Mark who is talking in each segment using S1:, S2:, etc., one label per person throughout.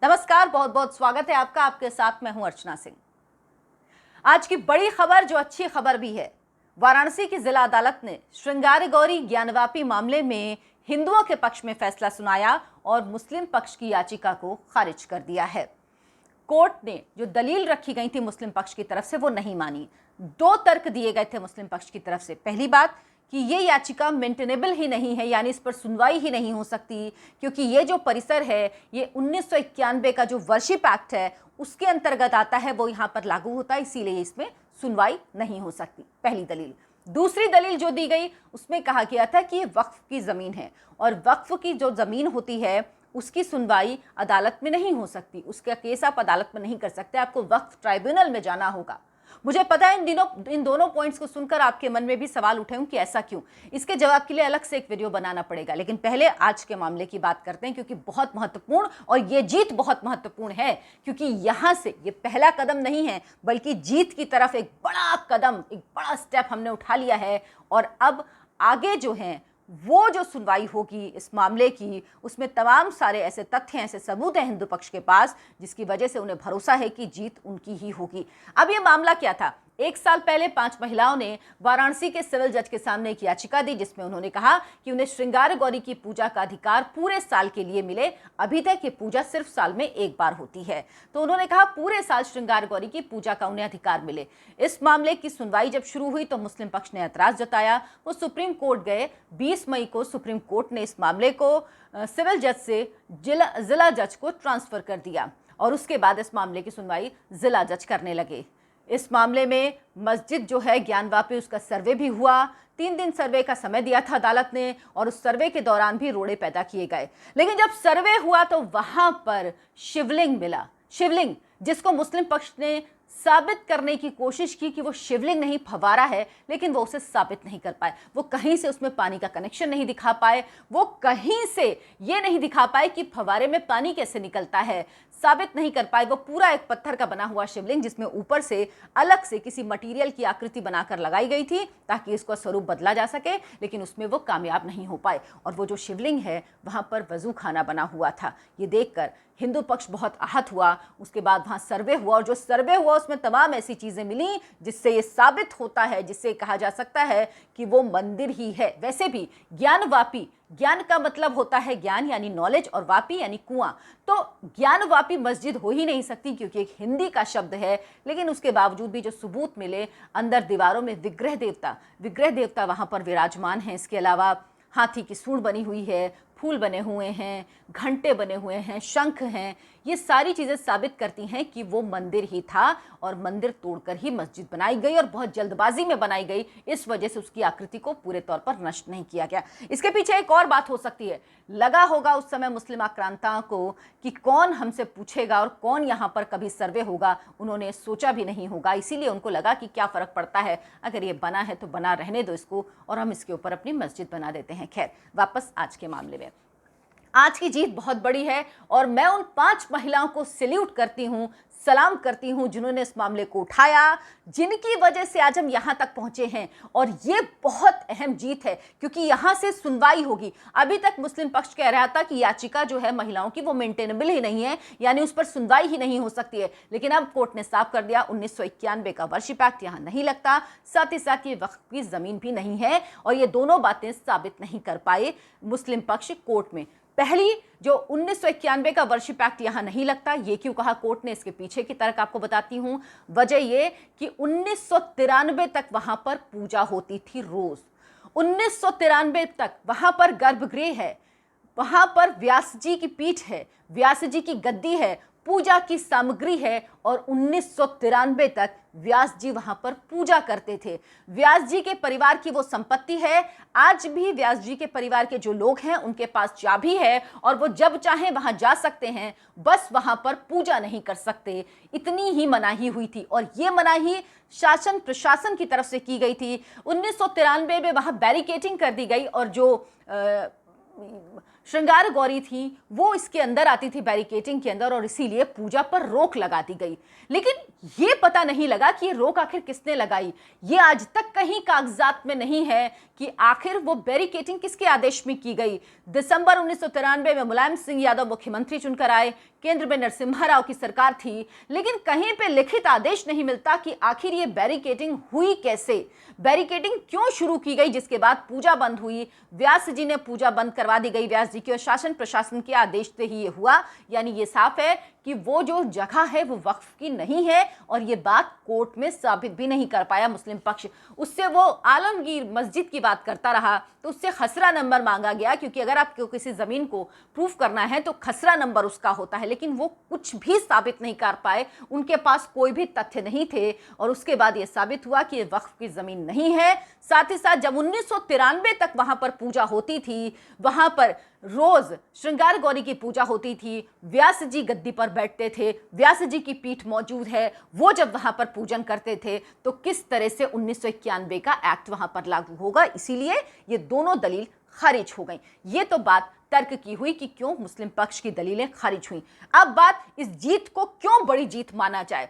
S1: नमस्कार, बहुत बहुत स्वागत है आपका। आपके साथ मैं हूं अर्चना सिंह। आज की बड़ी खबर, जो अच्छी खबर भी है, वाराणसी की जिला अदालत ने श्रृंगार गौरी ज्ञानवापी मामले में हिंदुओं के पक्ष में फैसला सुनाया और मुस्लिम पक्ष की याचिका को खारिज कर दिया है। कोर्ट ने जो दलील रखी गई थी मुस्लिम पक्ष की तरफ से, वो नहीं मानी। दो तर्क दिए गए थे मुस्लिम पक्ष की तरफ से। पहली बात कि ये याचिका मेंटेनेबल ही नहीं है, यानी इस पर सुनवाई ही नहीं हो सकती, क्योंकि ये जो परिसर है ये 1991 का जो वर्शिप एक्ट है उसके अंतर्गत आता है, वो यहाँ पर लागू होता है, इसीलिए इसमें सुनवाई नहीं हो सकती। पहली दलील। दूसरी दलील जो दी गई उसमें कहा गया था कि ये वक्फ की जमीन है और वक्फ की जो जमीन होती है उसकी सुनवाई अदालत में नहीं हो सकती, उसका केस आप अदालत में नहीं कर सकते, आपको वक्फ ट्राइब्यूनल में जाना होगा। मुझे पता है इन दोनों पॉइंट्स को सुनकर आपके मन में भी सवाल उठे होंगे कि ऐसा क्यों। इसके जवाब के लिए अलग से एक वीडियो बनाना पड़ेगा, लेकिन पहले आज के मामले की बात करते हैं, क्योंकि बहुत महत्वपूर्ण, और ये जीत बहुत महत्वपूर्ण है, क्योंकि यहां से ये पहला कदम नहीं है बल्कि जीत की तरफ एक बड़ा कदम, एक बड़ा स्टेप हमने उठा लिया है। और अब आगे जो है वो जो सुनवाई होगी इस मामले की, उसमें तमाम सारे ऐसे तथ्य, ऐसे सबूत हैं हिंदू पक्ष के पास, जिसकी वजह से उन्हें भरोसा है कि जीत उनकी ही होगी। अब ये मामला क्या था? एक साल पहले 5 महिलाओं ने वाराणसी के सिविल जज के सामने एक याचिका दी, जिसमें उन्होंने कहा कि उन्हें श्रृंगार गौरी की पूजा का अधिकार पूरे साल के लिए मिले। अभी तक ये पूजा सिर्फ साल में एक बार होती है, तो उन्होंने कहा पूरे साल श्रृंगार गौरी की पूजा का उन्हें अधिकार मिले। इस मामले की सुनवाई जब शुरू हुई तो मुस्लिम पक्ष ने ऐतराज जताया, वो सुप्रीम कोर्ट गए। 20 मई को सुप्रीम कोर्ट ने इस मामले को सिविल जज से जिला जज को ट्रांसफर कर दिया और उसके बाद इस मामले की सुनवाई जिला जज करने लगे। इस मामले में मस्जिद जो है ज्ञानवापी, उसका सर्वे भी हुआ। 3 दिन सर्वे का समय दिया था अदालत ने, और उस सर्वे के दौरान भी रोड़े पैदा किए गए। लेकिन जब सर्वे हुआ तो वहां पर शिवलिंग मिला, शिवलिंग जिसको मुस्लिम पक्ष ने साबित करने की कोशिश की कि वो शिवलिंग नहीं फव्वारा है, लेकिन वो उसे साबित नहीं कर पाए। वो कहीं से उसमें पानी का कनेक्शन नहीं दिखा पाए, वो कहीं से ये नहीं दिखा पाए कि फव्वारे में पानी कैसे निकलता है, साबित नहीं कर पाए। वो पूरा एक पत्थर का बना हुआ शिवलिंग, जिसमें ऊपर से अलग से किसी मटेरियल की आकृति बनाकर लगाई गई थी ताकि इसका स्वरूप बदला जा सके, लेकिन उसमें वो कामयाब नहीं हो पाए। और वो जो शिवलिंग है वहां पर वजू खाना बना हुआ था। ये देखकर हिंदू पक्ष बहुत आहत हुआ। उसके बाद वहां सर्वे हुआ, और जो सर्वे हुआ उसमें तमाम ऐसी चीजें मिली जिससे ये साबित होता है, जिससे कहा जा सकता है कि वो मंदिर ही है। वैसे भी ज्ञानवापी, ज्ञान का मतलब होता है ज्ञान यानी नॉलेज, और वापी यानी कुआं, तो ज्ञानवापी मस्जिद हो ही नहीं सकती, क्योंकि एक हिंदी का शब्द है। लेकिन उसके बावजूद भी जो सबूत मिले, अंदर दीवारों में विग्रह देवता वहां पर विराजमान है। इसके अलावा हाथी की सूंड बनी हुई है, फूल बने हुए हैं, घंटे बने हुए हैं, शंख हैं। ये सारी चीज़ें साबित करती हैं कि वो मंदिर ही था, और मंदिर तोड़कर ही मस्जिद बनाई गई, और बहुत जल्दबाजी में बनाई गई। इस वजह से उसकी आकृति को पूरे तौर पर नष्ट नहीं किया गया। इसके पीछे एक और बात हो सकती है। लगा होगा उस समय मुस्लिम आक्रांताओं को कि कौन हमसे पूछेगा और कौन यहाँ पर कभी सर्वे होगा। उन्होंने सोचा भी नहीं होगा, इसीलिए उनको लगा कि क्या फ़र्क पड़ता है, अगर ये बना है तो बना रहने दो इसको, और हम इसके ऊपर अपनी मस्जिद बना देते हैं। खैर, वापस आज के मामले में। आज की जीत बहुत बड़ी है, और मैं उन 5 महिलाओं को सैल्यूट करती हूँ, सलाम करती हूँ, जिन्होंने इस मामले को उठाया, जिनकी वजह से आज हम यहाँ तक पहुँचे हैं। और ये बहुत अहम जीत है, क्योंकि यहाँ से सुनवाई होगी। अभी तक मुस्लिम पक्ष कह रहा था कि याचिका जो है महिलाओं की वो मेंटेनेबल ही नहीं है, यानी उस पर सुनवाई ही नहीं हो सकती है। लेकिन अब कोर्ट ने साफ कर दिया 1991 का वर्शिप एक्ट यहाँ नहीं लगता, साथ ही साथ ये वक्फ की जमीन भी नहीं है, और ये दोनों बातें साबित नहीं कर पाए मुस्लिम पक्ष कोर्ट में। पहली, जो 1991 का वर्शिप एक्ट यहां नहीं लगता, ये क्यों कहा कोर्ट ने, इसके पीछे की तर्क आपको बताती हूं। वजह ये कि 1993 तक वहां पर पूजा होती थी रोज। 1993 तक वहां पर गर्भगृह है, वहां पर व्यास जी की पीठ है, व्यास जी की गद्दी है, पूजा की सामग्री है, और 1993 तक व्यास जी वहां पर पूजा करते थे। व्यास जी के परिवार की वो संपत्ति है। आज भी व्यास जी के परिवार के जो लोग हैं उनके पास चाबी है, और वो जब चाहें वहां जा सकते हैं, बस वहां पर पूजा नहीं कर सकते। इतनी ही मनाही हुई थी, और ये मनाही शासन प्रशासन की तरफ से की गई थी। 1993 में वहां बैरिकेटिंग कर दी गई, और जो श्रृंगार गौरी थी वो इसके अंदर आती थी बैरिकेटिंग के अंदर, और इसीलिए पूजा पर रोक लगा दी गई। लेकिन ये पता नहीं लगा कि ये रोक आखिर किसने लगाई। ये आज तक कहीं कागजात में नहीं है कि आखिर वो बैरिकेटिंग किसके आदेश में की गई। दिसंबर 1993 में मुलायम सिंह यादव मुख्यमंत्री चुनकर आए, केंद्र में नरसिम्हा राव की सरकार थी, लेकिन कहीं पे लिखित आदेश नहीं मिलता कि आखिर ये बैरिकेटिंग हुई कैसे, बैरिकेटिंग क्यों शुरू की गई, जिसके बाद पूजा बंद हुई। व्यास जी ने पूजा बंद करवा दी गई व्यास जी की, और शासन प्रशासन के आदेश से ही ये हुआ। यानी ये साफ है कि वो जो जगह है वो वक्फ की नहीं है, और ये बात कोर्ट में साबित भी नहीं कर पाया मुस्लिम पक्ष। उससे वो आलमगीर मस्जिद की बात करता रहा, तो उससे खसरा नंबर मांगा गया, क्योंकि अगर आपको किसी जमीन को प्रूफ करना है तो खसरा नंबर उसका होता है। लेकिन वो कुछ भी साबित नहीं कर पाए, उनके पास कोई भी तथ्य नहीं थे, और उसके बाद ये साबित हुआ कि ये वक्फ की जमीन नहीं है। साथ ही साथ जब 1993 तक वहां पर पूजा होती थी, वहां पर रोज श्रृंगार गौरी की पूजा होती थी, व्यास जी गद्दी पर बैठते थे, व्यास जी की पीठ मौजूद है, वो जब वहां पर पूजन करते थे, तो किस तरह से 1991 का एक्ट वहां पर लागू होगा। इसीलिए ये दोनों दलील खारिज हो गई। ये तो बात तर्क की हुई कि क्यों मुस्लिम पक्ष की दलीलें खारिज हुई। अब बात इस जीत को क्यों बड़ी जीत माना जाए।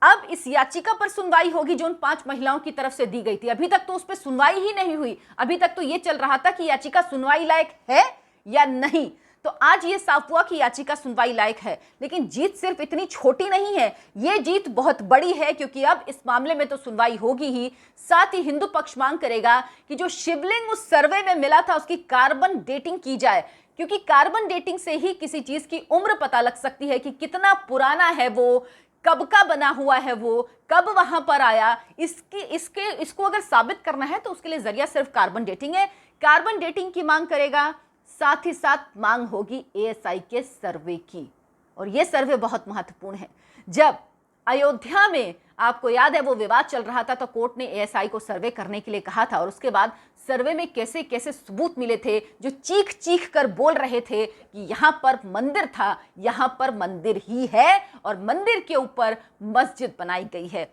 S1: अब इस याचिका पर सुनवाई होगी जो उन 5 महिलाओं की तरफ से दी गई थी। अभी तक तो उस पर सुनवाई ही नहीं हुई। अभी तक तो ये चल रहा था कि याचिका सुनवाई लायक है या नहीं। तो आज ये साफ हुआ कि याचिका सुनवाई लायक है। लेकिन जीत सिर्फ इतनी छोटी नहीं है, ये जीत बहुत बड़ी है, क्योंकि अब इस मामले में तो सुनवाई होगी ही, साथ ही हिंदू पक्ष मांग करेगा कि जो शिवलिंग उस सर्वे में मिला था उसकी कार्बन डेटिंग की जाए, क्योंकि कार्बन डेटिंग से ही किसी चीज की उम्र पता लग सकती है कि कितना पुराना है वो, कब का बना हुआ है वो, कब वहां पर आया। इसको अगर साबित करना है तो उसके लिए जरिया सिर्फ कार्बन डेटिंग है। कार्बन डेटिंग की मांग करेगा, साथ ही साथ मांग होगी एएसआई के सर्वे की, और यह सर्वे बहुत महत्वपूर्ण है। जब अयोध्या में आपको याद है वो विवाद चल रहा था, तो कोर्ट ने एएसआई को सर्वे करने के लिए कहा था, और उसके बाद सर्वे में कैसे कैसे सबूत मिले थे जो चीख चीख कर बोल रहे थे कि यहां पर मंदिर था, यहां पर मंदिर ही है, और मंदिर के ऊपर मस्जिद बनाई गई है।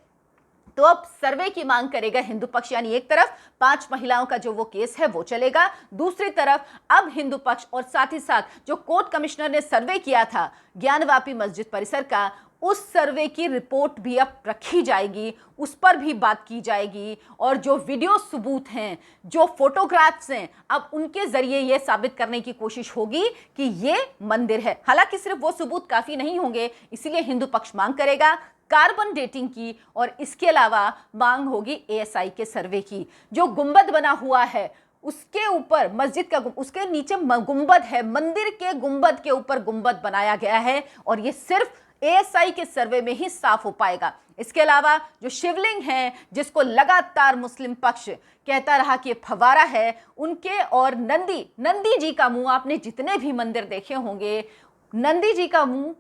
S1: तो अब सर्वे की मांग करेगा हिंदू पक्ष। यानी एक तरफ 5 महिलाओं का जो वो केस है वो चलेगा, दूसरी तरफ अब हिंदू पक्ष, और साथ ही साथ जो कोर्ट कमिश्नर ने सर्वे किया था ज्ञानवापी मस्जिद परिसर का, उस सर्वे की रिपोर्ट भी अब रखी जाएगी, उस पर भी बात की जाएगी, और जो वीडियो सबूत हैं, जो फोटोग्राफ्स हैं, अब उनके जरिए यह साबित करने की कोशिश होगी कि ये मंदिर है। हालांकि सिर्फ वो सबूत काफी नहीं होंगे, इसीलिए हिंदू पक्ष मांग करेगा कार्बन डेटिंग की, और इसके अलावा मांग होगी एएसआई के सर्वे की। जो गुंबद बना हुआ है उसके ऊपर मस्जिद का, उसके नीचे गुंबद है, मंदिर के गुंबद के ऊपर गुंबद बनाया गया है, और ये सिर्फ एएसआई के सर्वे में ही साफ हो पाएगा। इसके अलावा जो शिवलिंग है, जिसको लगातार मुस्लिम पक्ष कहता रहा कि फवारा है, उनके, और नंदी जी का मुंह, आपने जितने भी मंदिर देखे होंगे, नंदी जी का मुंह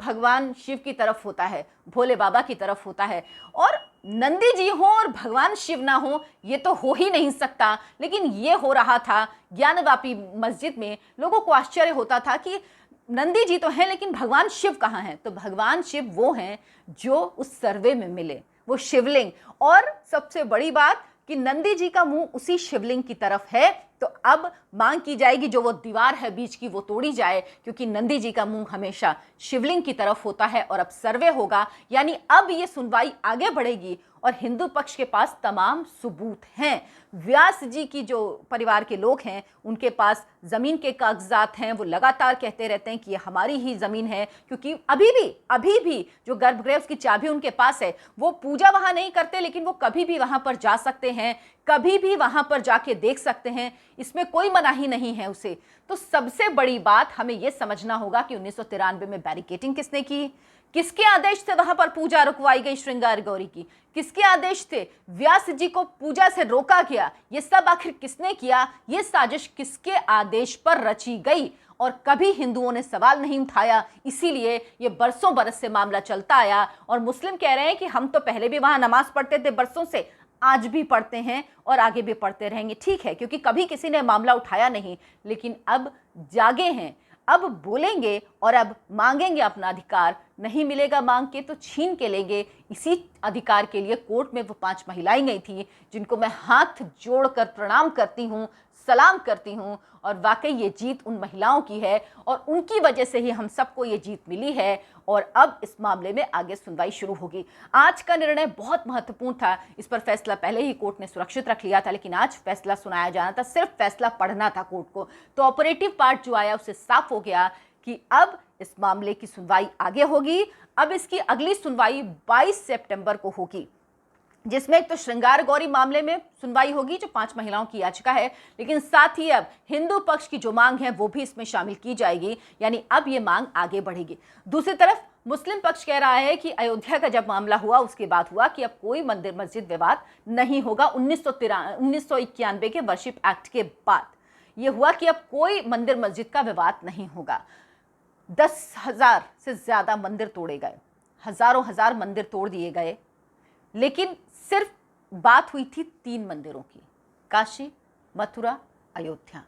S1: भगवान शिव की तरफ होता है, भोले बाबा की तरफ होता है, और नंदी जी हो और भगवान शिव ना हो ये तो हो ही नहीं सकता। लेकिन ये हो रहा था ज्ञानवापी मस्जिद में। लोगों को आश्चर्य होता था कि नंदी जी तो हैं लेकिन भगवान शिव कहाँ हैं। तो भगवान शिव वो हैं जो उस सर्वे में मिले, वो शिवलिंग। और सबसे बड़ी बात कि नंदी जी का मुंह उसी शिवलिंग की तरफ है। तो अब मांग की जाएगी जो वो दीवार है बीच की वो तोड़ी जाए, क्योंकि नंदी जी का मुंह हमेशा शिवलिंग की तरफ होता है। और अब सर्वे होगा, यानी अब ये सुनवाई आगे बढ़ेगी, और हिंदू पक्ष के पास तमाम सबूत हैं। व्यास जी की जो परिवार के लोग हैं उनके पास जमीन के कागजात हैं, वो लगातार कहते रहते हैं कि ये हमारी ही जमीन है, क्योंकि अभी भी जो गर्भगृह की चाबी उनके पास है। वो पूजा वहां नहीं करते, लेकिन वो कभी भी वहां पर जा सकते हैं, कभी भी वहां पर जाके देख सकते हैं, इसमें कोई मनाही नहीं है उसे। तो सबसे बड़ी बात हमें यह समझना होगा कि 1993 में बैरिकेटिंग किसने की, किसके आदेश से वहां पर पूजा रुकवाई गई श्रृंगार गौरी की, किसके आदेश थे व्यास जी को पूजा से रोका गया, ये सब आखिर किसने किया, ये साजिश किसके आदेश पर रची गई। और कभी हिंदुओं ने सवाल नहीं उठाया, इसीलिए ये बरसों बरस से मामला चलता आया। और मुस्लिम कह रहे हैं कि हम तो पहले भी वहां नमाज पढ़ते थे बरसों से, आज भी पढ़ते हैं और आगे भी पढ़ते रहेंगे। ठीक है, क्योंकि कभी किसी ने मामला उठाया नहीं, लेकिन अब जागे हैं, अब बोलेंगे और अब मांगेंगे अपना अधिकार, नहीं मिलेगा मांग के तो छीन के लेंगे। इसी अधिकार के लिए कोर्ट में वो 5 महिलाएं गई थी, जिनको मैं हाथ जोड़कर प्रणाम करती हूँ, सलाम करती हूँ। और वाकई ये जीत उन महिलाओं की है और उनकी वजह से ही हम सबको ये जीत मिली है। और अब इस मामले में आगे सुनवाई शुरू होगी। आज का निर्णय बहुत महत्वपूर्ण था। इस पर फैसला पहले ही कोर्ट ने सुरक्षित रख लिया था, लेकिन आज फैसला सुनाया जाना था, सिर्फ फैसला पढ़ना था कोर्ट को। तो ऑपरेटिव पार्ट जो आया उससे साफ हो गया कि अब इस मामले की सुनवाई आगे होगी। अब इसकी अगली सुनवाई 22 सितंबर को होगी, जिसमें एक तो श्रृंगार गौरी मामले में सुनवाई होगी जो 5 महिलाओं की याचिका है, लेकिन साथ ही अब हिंदू पक्ष की जो मांग है वो भी इसमें शामिल की जाएगी। यानी अब ये मांग आगे बढ़ेगी। दूसरी तरफ मुस्लिम पक्ष कह रहा है कि अयोध्या का जब मामला हुआ उसके बाद हुआ कि अब कोई मंदिर मस्जिद विवाद नहीं होगा। 1991 के वर्शिप एक्ट के बाद ये हुआ कि अब कोई मंदिर मस्जिद का विवाद नहीं होगा। 10,000 से ज्यादा मंदिर तोड़े गए, हजार मंदिर तोड़ दिए गए, लेकिन सिर्फ बात हुई थी 3 मंदिरों की, काशी, मथुरा, अयोध्या।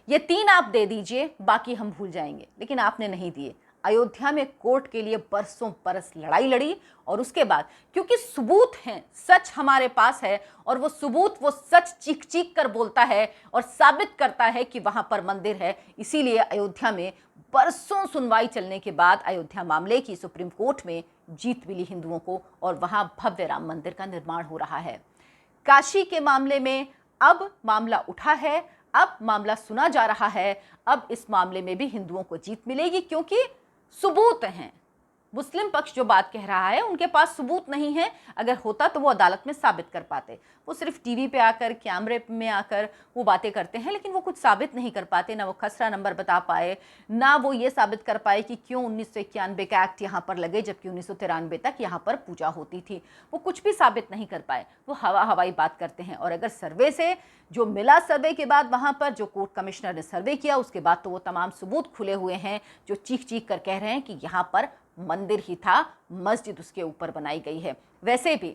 S1: ये 3 आप दे दीजिए, बाकी हम भूल जाएंगे, लेकिन आपने नहीं दिए। अयोध्या में कोर्ट के लिए बरसों बरस लड़ाई लड़ी और उसके बाद क्योंकि सबूत हैं, सच हमारे पास है और वो सबूत वो सच चीख चीख कर बोलता है और साबित करता है कि वहां पर मंदिर है, इसीलिए अयोध्या में बरसों सुनवाई चलने के बाद अयोध्या मामले की सुप्रीम कोर्ट में जीत मिली हिंदुओं को और वहां भव्य राम मंदिर का निर्माण हो रहा है। काशी के मामले में अब मामला उठा है, अब मामला सुना जा रहा है। अब इस मामले में भी हिंदुओं को जीत मिलेगी क्योंकि सबूत हैं। मुस्लिम पक्ष जो बात कह रहा है उनके पास सबूत नहीं है। अगर होता तो वो अदालत में साबित कर पाते। वो सिर्फ टीवी पे आकर, कैमरे में आकर वो बातें करते हैं, लेकिन वो कुछ साबित नहीं कर पाते। ना वो खसरा नंबर बता पाए, ना वो ये साबित कर पाए कि क्यों 1991 का एक्ट यहाँ पर लगे जबकि 1993 तक यहाँ पर पूजा होती थी। वो कुछ भी साबित नहीं कर पाए, वो हवाई बात करते हैं। और अगर सर्वे से जो मिला, सर्वे के बाद वहाँ पर जो कोर्ट कमिश्नर ने सर्वे किया उसके बाद तो वो तमाम सबूत खुले हुए हैं जो चीख चीख कर कह रहे हैं कि यहाँ पर मंदिर ही था, मस्जिद उसके ऊपर बनाई गई है। वैसे भी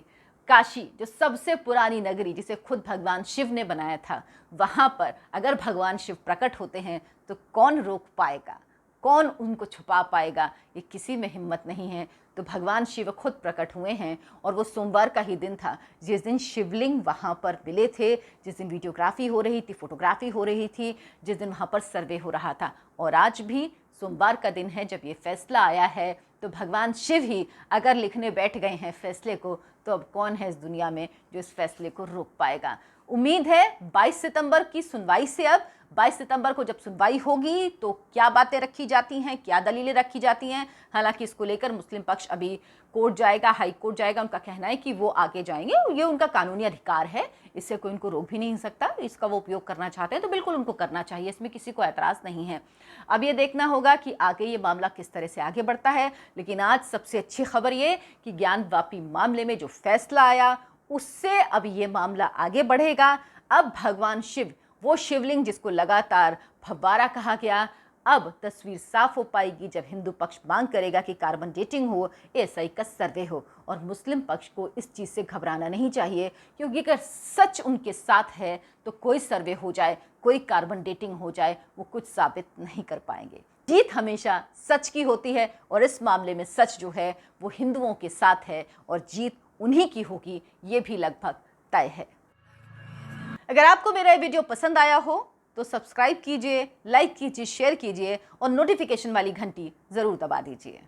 S1: काशी जो सबसे पुरानी नगरी जिसे खुद भगवान शिव ने बनाया था, वहां पर अगर भगवान शिव प्रकट होते हैं तो कौन रोक पाएगा, कौन उनको छुपा पाएगा? ये किसी में हिम्मत नहीं है। तो भगवान शिव खुद प्रकट हुए हैं और वो सोमवार का ही दिन था जिस दिन शिवलिंग वहाँ पर मिले थे, जिस दिन वीडियोग्राफी हो रही थी, फोटोग्राफी हो रही थी, जिस दिन वहाँ पर सर्वे हो रहा था। और आज भी सोमवार का दिन है जब ये फैसला आया है। तो भगवान शिव ही अगर लिखने बैठ गए हैं फैसले को, तो अब कौन है इस दुनिया में जो इस फैसले को रोक पाएगा? उम्मीद है 22 सितंबर की सुनवाई से, अब 22 सितंबर को जब सुनवाई होगी तो क्या बातें रखी जाती हैं, क्या दलीलें रखी जाती हैं। हालांकि इसको लेकर मुस्लिम पक्ष अभी कोर्ट जाएगा, हाई कोर्ट जाएगा। उनका कहना है कि वो आगे जाएंगे, ये उनका कानूनी अधिकार है, इससे कोई उनको रोक भी नहीं सकता। इसका वो उपयोग करना चाहते हैं तो बिल्कुल उनको करना चाहिए, इसमें किसी को एतराज़ नहीं है। अब ये देखना होगा कि आगे ये मामला किस तरह से आगे बढ़ता है। लेकिन आज सबसे अच्छी खबर ये कि ज्ञानवापी मामले में जो फैसला आया उससे अब ये मामला आगे बढ़ेगा। अब भगवान शिव, वो शिवलिंग जिसको लगातार फव्वारा कहा गया, अब तस्वीर साफ हो पाएगी जब हिंदू पक्ष मांग करेगा कि कार्बन डेटिंग हो, एएसआई का सर्वे हो। और मुस्लिम पक्ष को इस चीज़ से घबराना नहीं चाहिए, क्योंकि अगर सच उनके साथ है तो कोई सर्वे हो जाए, कोई कार्बन डेटिंग हो जाए, वो कुछ साबित नहीं कर पाएंगे। जीत हमेशा सच की होती है और इस मामले में सच जो है वो हिंदुओं के साथ है और जीत उन्हीं की होगी, ये भी लगभग तय है। अगर आपको मेरा ये वीडियो पसंद आया हो तो सब्सक्राइब कीजिए, लाइक कीजिए, शेयर कीजिए और नोटिफिकेशन वाली घंटी ज़रूर दबा दीजिए।